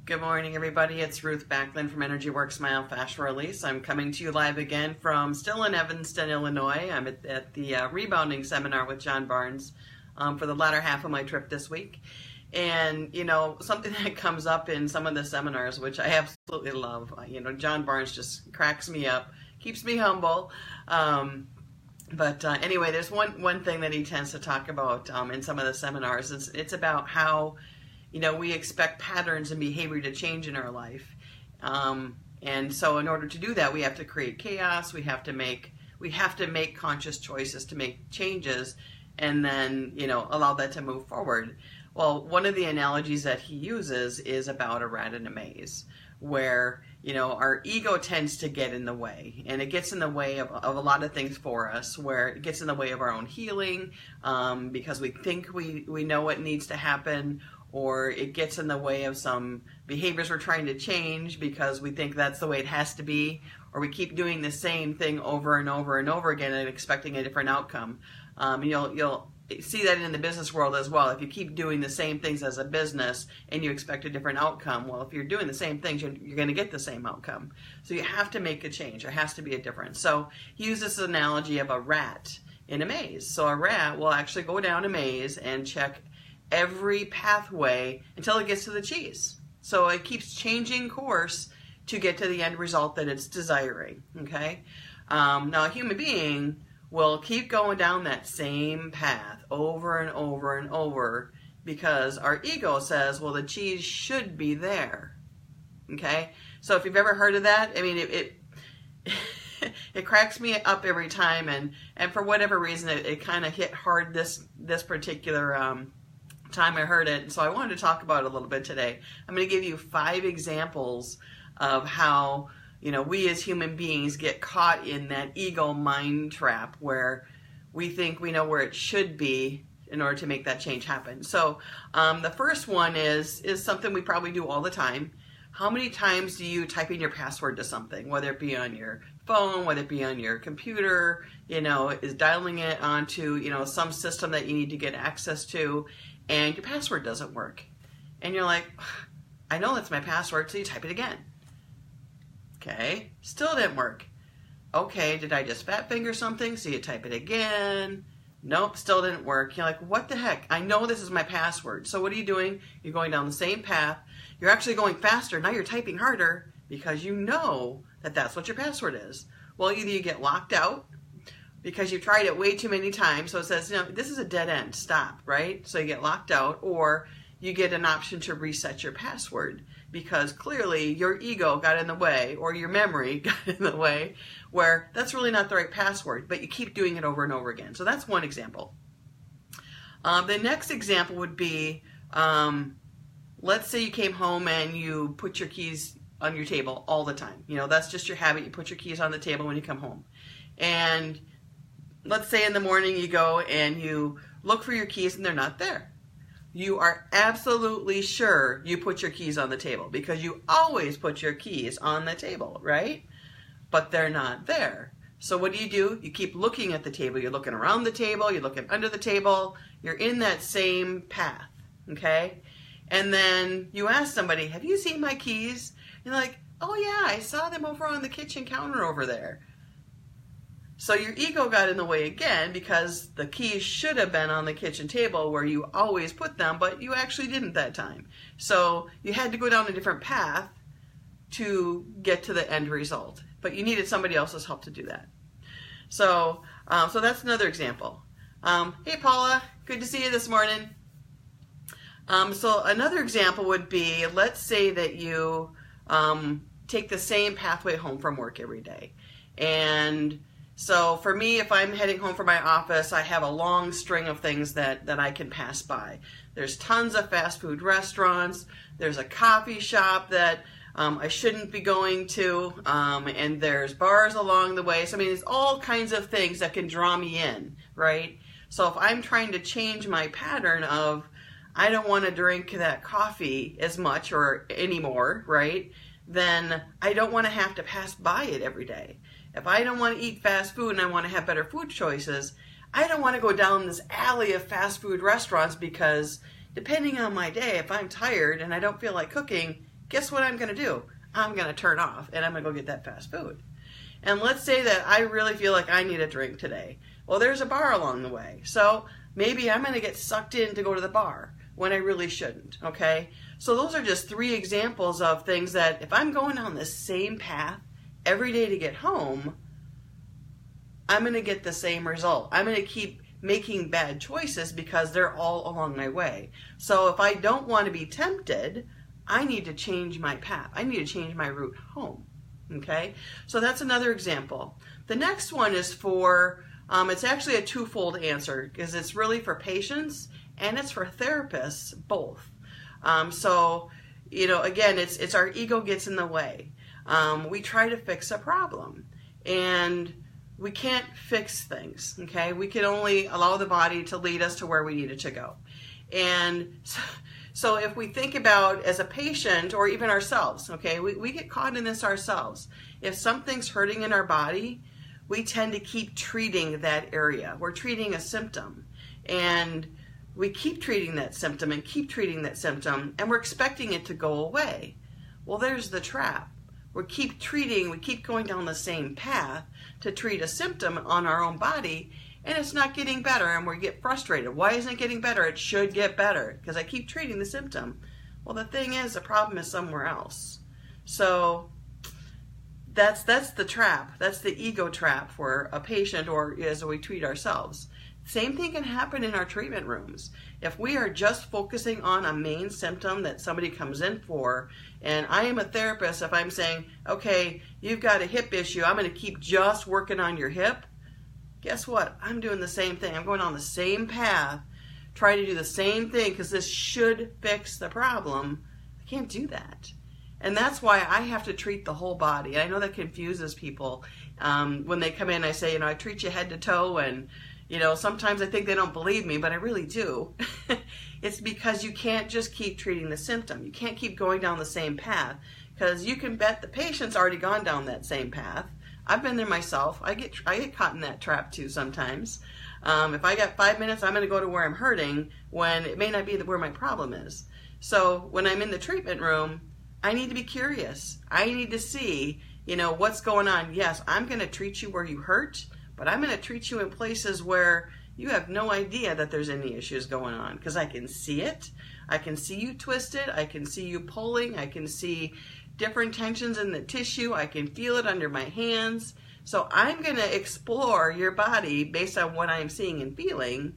Good morning, everybody. It's Ruth Backlund from Energy Works Myofascial Release. I'm coming to you live again from still in Evanston, Illinois. I'm at the rebounding seminar with John Barnes for the latter half of my trip this week. And, you know, something that comes up in some of the seminars, which I absolutely love, John Barnes just cracks me up, keeps me humble. But anyway, there's one thing that he tends to talk about in some of the seminars. It's about how, we expect patterns and behavior to change in our life. And so in order to do that, we have to create chaos. We have to make conscious choices to make changes and then, allow that to move forward. Well, one of the analogies that he uses is about a rat in a maze, where, our ego tends to get in the way, and it gets in the way of a lot of things for us, where it gets in the way of our own healing because we think we know what needs to happen, or it gets in the way of some behaviors we're trying to change because we think that's the way it has to be, or we keep doing the same thing over and over and over again and expecting a different outcome. You'll see that in the business world as well. If you keep doing the same things as a business and you expect a different outcome, well, if you're doing the same things, you're going to get the same outcome. So you have to make a change. There has to be a difference. So he uses this analogy of a rat in a maze. So a rat will actually go down a maze and check every pathway until it gets to the cheese. So it keeps changing course to get to the end result that it's desiring. Okay. Now a human being will keep going down that same path over and over and over because our ego says, well, the cheese should be there. Okay. So if you've ever heard of that, I mean, it cracks me up every time. And for whatever reason, it kind of hit hard this particular time I heard it. And so I wanted to talk about it a little bit today. I'm going to give you 5 examples of how, we as human beings get caught in that ego mind trap where we think we know where it should be in order to make that change happen. So the first one is something we probably do all the time. How many times do you type in your password to something, whether it be on your phone, whether it be on your computer, is dialing it onto, some system that you need to get access to, and your password doesn't work. And you're like, I know that's my password, so you type it again. Okay, still didn't work. Okay, did I just fat finger something? So you type it again. Nope, still didn't work. You're like, what the heck? I know this is my password. So what are you doing? You're going down the same path. You're actually going faster. Now you're typing harder because you know that that's what your password is. Well, either you get locked out because you've tried it way too many times. So it says, this is a dead end. Stop, right? So you get locked out, or you get an option to reset your password because clearly your ego got in the way, or your memory got in the way, where that's really not the right password, but you keep doing it over and over again. So that's one example. The next example would be, let's say you came home and you put your keys on your table all the time. That's just your habit. You put your keys on the table when you come home. And let's say in the morning you go and you look for your keys and they're not there. You are absolutely sure you put your keys on the table because you always put your keys on the table, right? But they're not there. So what do? You keep looking at the table. You're looking around the table. You're looking under the table. You're in that same path, okay? And then you ask somebody, have you seen my keys? You're like, oh yeah, I saw them over on the kitchen counter over there. So your ego got in the way again because the keys should have been on the kitchen table where you always put them, but you actually didn't that time. So you had to go down a different path to get to the end result, but you needed somebody else's help to do that. So that's another example. Hey Paula, good to see you this morning. So another example would be, let's say that you take the same pathway home from work every day. And so for me, if I'm heading home from my office, I have a long string of things that I can pass by. There's tons of fast food restaurants. There's a coffee shop that I shouldn't be going to. And there's bars along the way. So, there's all kinds of things that can draw me in, right? So if I'm trying to change my pattern of, I don't want to drink that coffee as much or anymore, right? Then I don't want to have to pass by it every day. If I don't want to eat fast food and I want to have better food choices, I don't want to go down this alley of fast food restaurants because, depending on my day, if I'm tired and I don't feel like cooking, guess what I'm going to do? I'm going to turn off and I'm going to go get that fast food. And let's say that I really feel like I need a drink today. Well, there's a bar along the way. So maybe I'm going to get sucked in to go to the bar when I really shouldn't, okay? So those are just 3 examples of things that if I'm going on the same path every day to get home, I'm going to get the same result. I'm going to keep making bad choices because they're all along my way. So if I don't want to be tempted, I need to change my path. I need to change my route home. Okay, so that's another example. The next one is for, it's actually a twofold answer because it's really for patients and it's for therapists, both. So, you know, again, it's our ego gets in the way. We try to fix a problem and we can't fix things, okay? We can only allow the body to lead us to where we need it to go. And so if we think about as a patient or even ourselves, okay, we get caught in this ourselves. If something's hurting in our body, we tend to keep treating that area. We're treating a symptom and we keep treating that symptom and keep treating that symptom and we're expecting it to go away. Well, there's the trap. We keep going down the same path to treat a symptom on our own body and it's not getting better and we get frustrated. Why isn't it getting better? It should get better because I keep treating the symptom. Well, the thing is, the problem is somewhere else. So that's the trap. That's the ego trap for a patient or as we treat ourselves. Same thing can happen in our treatment rooms. If we are just focusing on a main symptom that somebody comes in for, and I am a therapist, if I'm saying, okay, you've got a hip issue, I'm going to keep just working on your hip, guess what? I'm doing the same thing. I'm going on the same path, trying to do the same thing because this should fix the problem. I can't do that. And that's why I have to treat the whole body. And I know that confuses people. When they come in, I say, you know, I treat you head to toe and you know, sometimes I think they don't believe me, but I really do. It's because you can't just keep treating the symptom. You can't keep going down the same path because you can bet the patient's already gone down that same path. I've been there myself. I get caught in that trap too sometimes. If I got 5 minutes, I'm going to go to where I'm hurting when it may not be where my problem is. So when I'm in the treatment room, I need to be curious. I need to see, you know, what's going on. Yes, I'm going to treat you where you hurt, but I'm going to treat you in places where you have no idea that there's any issues going on because I can see it. I can see you twisted. I can see you pulling. I can see different tensions in the tissue. I can feel it under my hands. So I'm going to explore your body based on what I'm seeing and feeling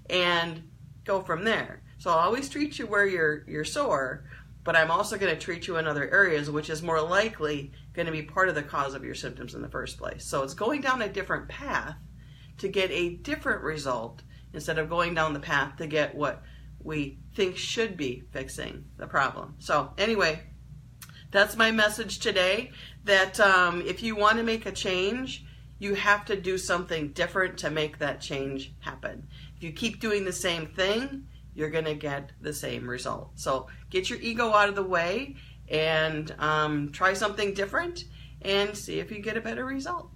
and go from there. So I'll always treat you where you're sore, but I'm also going to treat you in other areas, which is more likely going to be part of the cause of your symptoms in the first place. So it's going down a different path to get a different result instead of going down the path to get what we think should be fixing the problem. So anyway, that's my message today, that if you want to make a change, you have to do something different to make that change happen. If you keep doing the same thing, you're going to get the same result. So get your ego out of the way and try something different and see if you get a better result.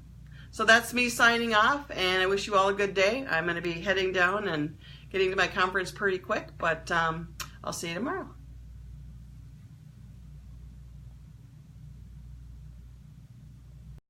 So that's me signing off, and I wish you all a good day. I'm going to be heading down and getting to my conference pretty quick, but I'll see you tomorrow.